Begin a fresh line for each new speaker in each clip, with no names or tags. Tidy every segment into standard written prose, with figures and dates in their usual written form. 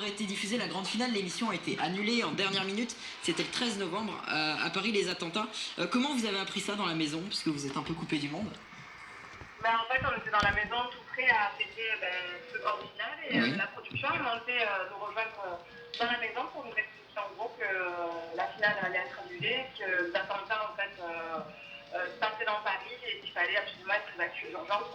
aurait été diffusée la grande finale. L'émission a été annulée en dernière minute. C'était le 13 novembre à Paris, les attentats. Comment vous avez appris ça dans la maison, puisque vous êtes un peu coupé du monde?
En fait, on était dans la maison tout prêt à fêter ce grand final et
Oui.
la production est montée nous rejoindre dans la maison pour nous expliquer en gros que la finale allait être annulée, que les attentats en fait se passaient dans Paris et qu'il fallait absolument être évacué d'urgence.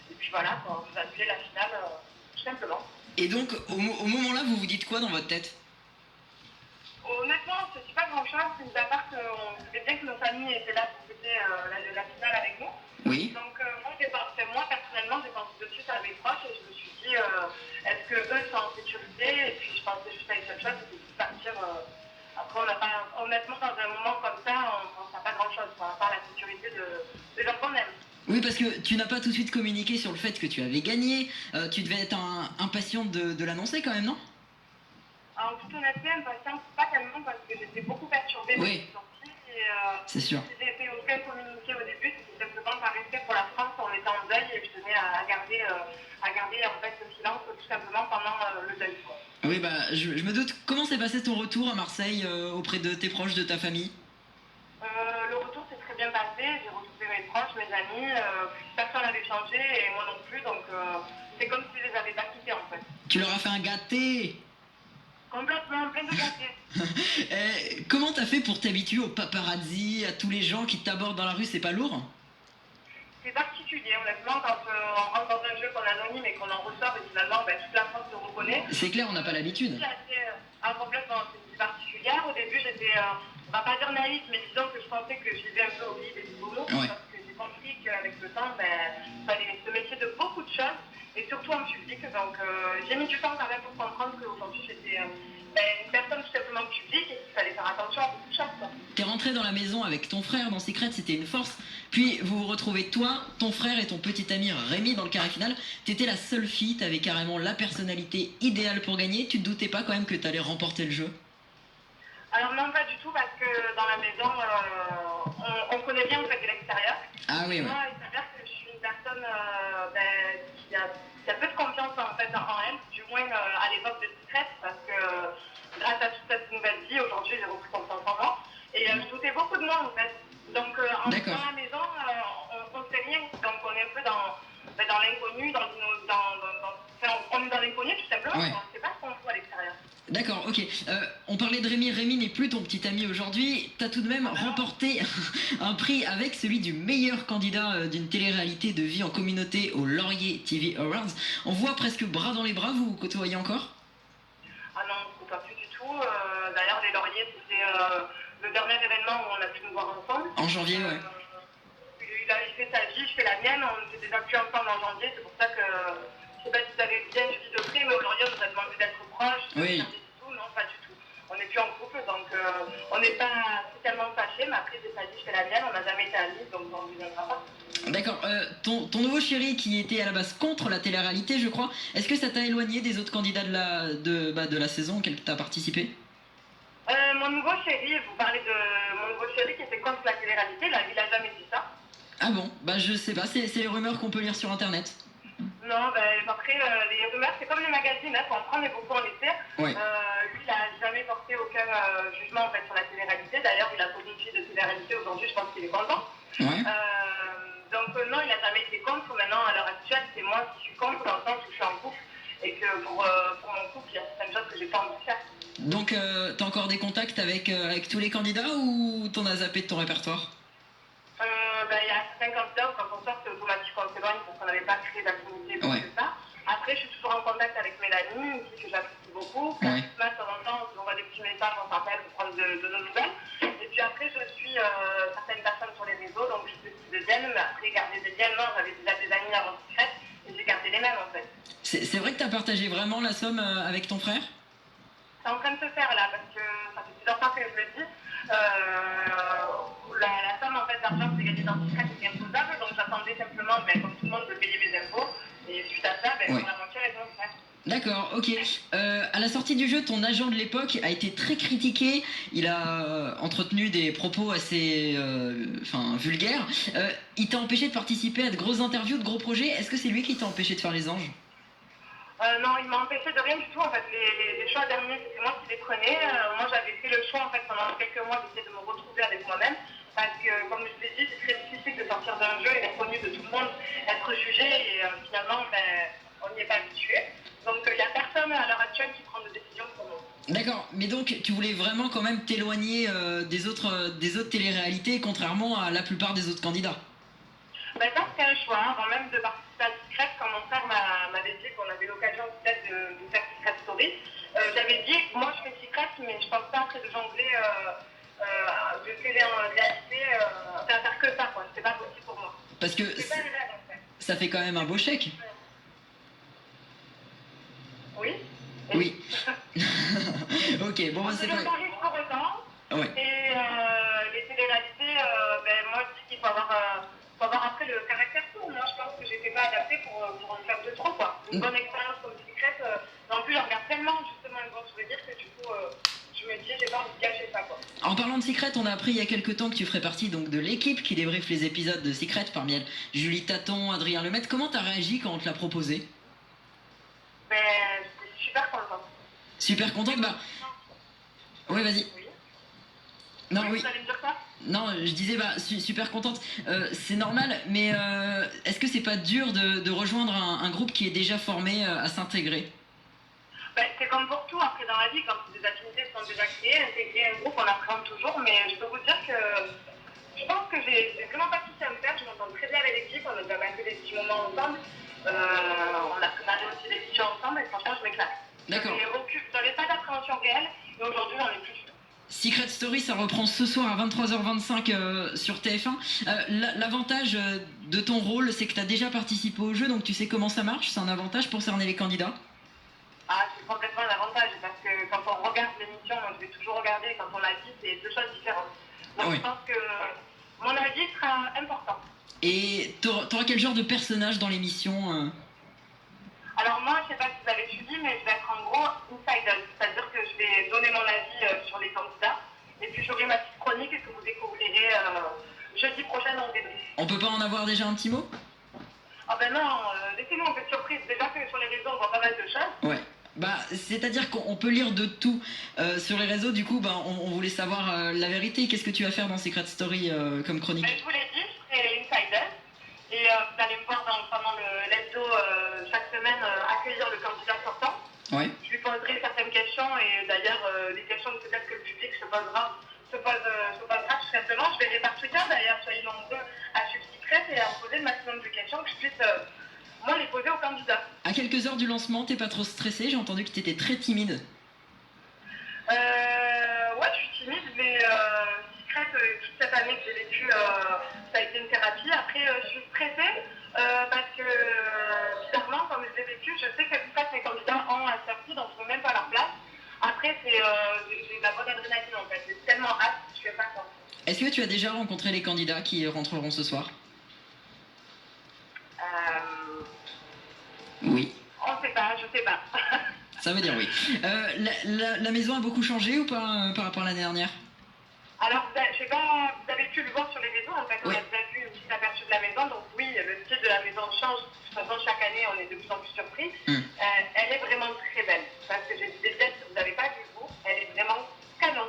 Et puis voilà, quoi, on nous a annulé la finale tout simplement.
Et donc, au moment-là, vous vous dites quoi dans votre tête?
Honnêtement, on ne se dit pas grand-chose, mis à part qu'on savait bien que nos familles étaient là pour fêter la finale avec nous.
Oui.
Donc moi personnellement j'ai pensé de suite à mes proches et je me suis dit est-ce que eux sont en sécurité, et puis je pensais juste à une seule chose, c'était de partir. Après on n'a pas, honnêtement dans un moment comme ça on ne pense à pas grand chose, à part la sécurité de gens qu'on aime.
Oui, parce que tu n'as pas tout de suite communiqué sur le fait que tu avais gagné. Tu devais être impatiente de l'annoncer quand même, non?
En toute honnêteté, impatiente, pas tellement parce que j'étais beaucoup perturbée par
Oui,
cette sortie et
c'est sûr.
si j'ai fait aucun communiqué au début, c'était simplement par respect pour la France, on était en deuil et je tenais à garder en fait le silence tout simplement pendant le deuil, quoi.
Oui, bah, je me doute. Comment s'est passé ton retour à Marseille auprès de tes proches, de ta famille?
Le retour s'est très bien passé, j'ai retrouvé mes proches, mes amis, personne n'avait changé et moi non plus, donc c'est comme si je les avais pas quittés en fait.
Tu leur as fait un gâté.
Complètement plein de gâtés.
Comment t'as fait pour t'habituer aux paparazzi, à tous les gens qui t'abordent dans la rue? C'est pas lourd?
C'est particulier, honnêtement, quand on rentre dans un jeu qu'on anonyme et qu'on en ressort et finalement toute la France se reconnaît.
C'est clair, on n'a pas l'habitude.
C'est assez complètement, c'est particulière. Au début, j'étais, on va pas dire naïve, mais disons que je pensais que je vivais un peu au pays des bisounours,
Ouais.
parce que j'ai compris qu'avec le temps, il fallait se méfier de beaucoup de choses, et surtout en public. Donc j'ai mis du temps quand même pour comprendre qu'aujourd'hui j'étais une personne tout simplement publique et qu'il fallait faire attention à beaucoup de choses, quoi.
T'es rentré dans la maison avec ton frère dans Secret, c'était une force. Puis vous vous retrouvez toi, ton frère et ton petit ami Rémi dans le carré final. T'étais la seule fille, t'avais carrément la personnalité idéale pour gagner. Tu te doutais pas quand même que t'allais remporter le jeu?
Alors non, pas du tout, parce que dans la maison, on connaît bien en fait de l'extérieur.
Ah oui, ouais.
Moi, il s'avère que je suis une personne qui a peu de confiance en fait en elle, du moins à l'époque de Secret, parce que grâce à toute cette nouvelle vie, aujourd'hui j'ai repris confiance en moi. Et je doutais beaucoup de moi en fait. Donc
D'accord.
dans la maison, on ne sait rien, donc on est un peu dans l'inconnu, on est dans l'inconnu tout simplement,
Ouais.
on ne sait pas ce qu'on fout à l'extérieur.
D'accord, ok. On parlait de Rémi. Rémi n'est plus ton petit ami aujourd'hui. T'as tout de même remporté un prix avec celui du meilleur candidat d'une télé-réalité de vie en communauté au Laurier TV Awards. On voit presque bras dans les bras, vous vous côtoyez encore?
Ah non, on ne pas plus du tout. D'ailleurs, les lauriers, c'était le dernier événement où on a pu nous voir ensemble.
En janvier, ouais.
Il fait sa vie, je fais la mienne. On était déjà plus ensemble en janvier. C'est pour ça que je ne sais pas si vous avez bien suivi de près, mais au laurier, on nous a demandé d'être proches.
Oui.
Non, pas du tout. On n'est plus en couple, donc on n'est pas spécialement fâchés, mais après, j'ai sa vie, je fais la mienne. On n'a jamais été amis, donc on ne viendra pas.
D'accord. Ton nouveau chéri qui était à la base contre la télé-réalité, je crois, est-ce que ça t'a éloigné des autres candidats de la saison auquel tu as participé?
Mon nouveau chéri, vous parlez de mon nouveau chéri qui était contre la télé-réalité, il a jamais dit ça.
Ah bon? Bah je sais pas, c'est les rumeurs qu'on peut lire sur internet.
Non, après, les rumeurs, c'est comme les magazines, hein, faut en prendre et beaucoup en laisser.
Ouais.
Lui, il n'a jamais porté aucun jugement en fait, sur la télé-réalité. D'ailleurs, il a posé une fille de télé-réalité aujourd'hui, je pense qu'il est content.
Ouais.
Donc non, il n'a jamais été contre. Maintenant, à l'heure actuelle, c'est moi qui suis contre dans le sens où je suis en couple et que pour mon couple, il y a certaines choses que j'ai pas envie de faire.
Donc t'as encore des contacts avec tous les candidats ou t'en as zappé de ton répertoire?
Il y a certains candidats où quand on sort, c'est automatique qu'on s'éloigne parce qu'on n'avait pas créé d'affinité plus
Ouais.
que ça. Après, je suis toujours en contact avec Mélanie, une fille que j'apprécie beaucoup.
Ouais.
De temps en temps, on voit des petits messages, on s'appelle pour prendre de nos nouvelles. Et puis après, je suis certaines personnes sur les réseaux, donc je suis des dizaines, mais après, garder des dizaines, non, j'avais déjà des amis avant Secret, et j'ai gardé les mêmes en fait.
C'est vrai que t'as partagé vraiment la somme avec ton frère?
C'est en train de se faire là, parce que ça fait plusieurs fois que je le dis. La somme en fait d'argent que j'ai gagnée dans Secret était imposable, donc j'attendais simplement, comme tout le monde, de payer mes impôts. Et suite à ça,
Ouais.
on a manqué avec mon frère.
D'accord, ok. À la sortie du jeu, ton agent de l'époque a été très critiqué. Il a entretenu des propos assez vulgaires. Il t'a empêché de participer à de grosses interviews, de gros projets. Est-ce que c'est lui qui t'a empêché de faire les anges?
Non, il m'a empêché de rien du tout. En fait, les choix derniers, c'était moi qui les prenais. Moi, j'avais fait le choix en fait pendant quelques mois d'essayer de me retrouver avec moi-même. Parce que, comme je vous l'ai dit, c'est très difficile de sortir d'un jeu et d'être connu de tout le monde, être jugé et finalement, on n'y est pas habitué. Donc, il n'y a personne à l'heure actuelle qui prend de décision pour nous.
D'accord, mais donc tu voulais vraiment quand même t'éloigner des autres téléréalités, contrairement à la plupart des autres candidats.
Ça, c'était un choix. Avant même de participer à Secret, quand mon frère m'avait dit qu'on avait l'occasion peut-être de faire Secret Story, j'avais dit, moi je fais Secret, mais je pense pas après de jongler de télé-réalité, faire que ça, quoi. C'est pas possible pour moi.
Parce que
C'est pas un rêve, en fait.
ça fait quand même un beau chèque.
Oui.
Oui. Ok, bon,
On
c'est
ne
pas.
pas riche pour autant.
Ouais.
Et les téléréalités, moi je dis qu'il faut avoir après le caractère pour. Moi je pense que j'étais pas adaptée pour en faire deux trop quoi. Une bonne expérience comme Secret, en plus j'en regarde tellement justement une bonne souvenir que du coup je me dis j'ai pas envie de gâcher ça quoi.
En parlant de Secret, on a appris il y a quelques temps que tu ferais partie donc de l'équipe qui débriefe les épisodes de Secret, parmi elles Julie Taton, Adrien Lemaitre. Comment t'as réagi quand on te l'a proposé?
J'étais super contente.
Super contente, bah. Ouais, vas-y.
Oui.
Non, oui.
Vous allez me dire quoi?
Non, je disais, bah, super contente. C'est normal, mais est-ce que c'est pas dur de rejoindre un groupe qui est déjà formé à s'intégrer?
C'est comme pour tout, après dans la vie, quand des affinités sont déjà créées, intégrer un groupe, on appréhende toujours, mais je peux vous dire que je pense que j'ai vraiment pas de soucis à me faire, je m'entends très bien avec l'équipe, on a déjà passé des petits moments ensemble, on a préparé aussi des missions ensemble, et franchement, je m'éclate.
D'accord.
J'avais pas d'appréhension réelle, et aujourd'hui, j'en ai plus du tout.
Secret Story, ça reprend ce soir à 23h25 sur TF1. L'avantage de ton rôle, c'est que tu as déjà participé au jeu, donc tu sais comment ça marche. C'est un avantage pour cerner les candidats.
Ah, c'est complètement un avantage, parce que quand on regarde l'émission, moi je vais toujours regarder, quand on l'a dit, c'est deux choses différentes. Donc
Ouais.
je pense que mon avis sera important.
Et t'auras quel genre de personnage dans l'émission
Alors moi, je sais pas si vous avez suivi, mais je vais être en gros insider, c'est-à-dire que je vais donner mon avis sur les candidats, et puis j'aurai ma petite chronique que vous découvrirez jeudi prochain dans le débrief.
On peut pas en avoir déjà un petit mot?
Ah ben non, laissez-nous un peu de surprise. Déjà que sur les réseaux, on voit pas mal de choses.
Ouais. Bah, c'est-à-dire qu'on peut lire de tout sur les réseaux, du coup, bah, on voulait savoir la vérité. Qu'est-ce que tu vas faire dans Secret Story comme chronique?
Je vous l'ai dit, je serai insider. Et vous allez me voir pendant l'hebdo chaque semaine accueillir le candidat sortant.
Ouais.
Je lui poserai certaines questions et d'ailleurs des questions que peut-être que le public se posera tout simplement. Je verrai par Twitter d'ailleurs, soyez nombreux à suivre Secret et à me poser le maximum de questions que je puisse moi les poser aux candidats.
À quelques heures du lancement, t'es pas trop stressé? J'ai entendu que t'étais très timide.
Ouais, je suis timide, mais Secret, toute cette année que j'ai vécue, ça a été une thérapie. Après, je suis stressée parce que bizarrement, comme je l'ai vécu, je sais que tout ça, mes candidats ont un cercle, donc je ne veux même pas leur place. Après, j'ai de la bonne adrénaline en fait. J'ai tellement hâte, je fais pas ça.
Est-ce que tu as déjà rencontré les candidats qui rentreront ce soir? Oui.
On ne sait pas, je sais pas.
Ça veut dire oui. La maison a beaucoup changé ou pas par rapport à l'année dernière?
Alors, je sais pas, vous avez pu le voir sur les réseaux, en fait,
Oui.
on a déjà vu une petite aperçu de la maison, donc oui, le style de la maison change. De toute façon, chaque année, on est de plus en plus surpris. Elle est vraiment très belle, parce que j'ai des têtes que vous n'avez pas vu, vous, elle est vraiment canon.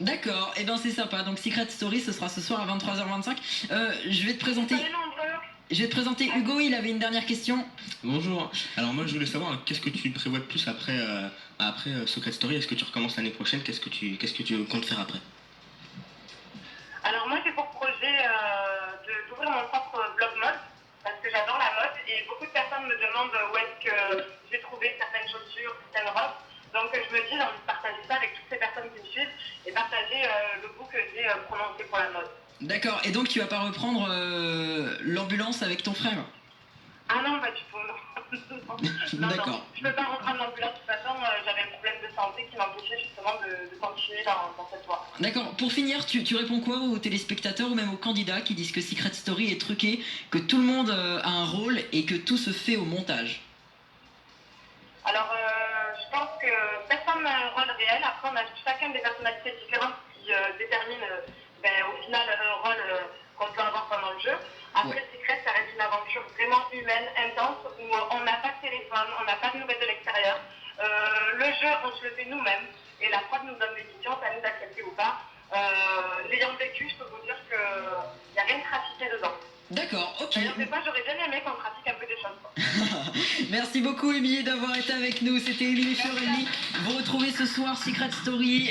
D'accord, et ben c'est sympa. Donc Secret Story, ce sera ce soir à 23h25. Je vais te présenter.
Soyez nombreux.
Je vais te présenter Hugo, il avait une dernière question.
Bonjour. Alors moi je voulais savoir qu'est-ce que tu prévois de plus après Secret Story. Est-ce que tu recommences l'année prochaine? Qu'est-ce que tu comptes faire après?
Alors moi j'ai pour projet d'ouvrir mon propre blog mode, parce que j'adore la mode, et beaucoup de personnes me demandent où est-ce que j'ai trouvé certaines chaussures, certaines robes. Donc je me dis j'ai envie de partager ça avec toutes ces personnes qui me suivent, et partager le goût que j'ai prononcé pour la mode.
D'accord, et donc tu vas pas reprendre l'ambulance avec ton frère?
Ah non, pas du tout, non.
D'accord.
Non. Je peux pas reprendre l'ambulance, de toute façon, j'avais un problème de santé qui m'empêchait justement de continuer dans cette voie.
D'accord, pour finir, tu réponds quoi aux téléspectateurs ou même aux candidats qui disent que Secret Story est truqué, que tout le monde a un rôle et que tout se fait au montage?
Alors, je pense que personne n'a un rôle réel. Après, on a chacun des personnalités différentes qui déterminent au final un rôle qu'on peut avoir pendant le jeu. Après, Secret, ça reste une aventure vraiment humaine, intense, où on n'a pas de téléphone, on n'a pas de nouvelles de l'extérieur. Le jeu, on se le fait nous-mêmes, et la prod nous donne des missions, c'est à nous d'accepter ou pas. L'ayant vécu, je peux vous dire qu'il n'y a rien de trafiqué dedans.
D'accord, ok.
D'ailleurs, des fois, j'aurais bien aimé qu'on trafique un peu des choses, quoi.
Merci beaucoup, Émilie, d'avoir été avec nous. C'était Émilie Fiorelli. Vous retrouvez ce soir Secret Story.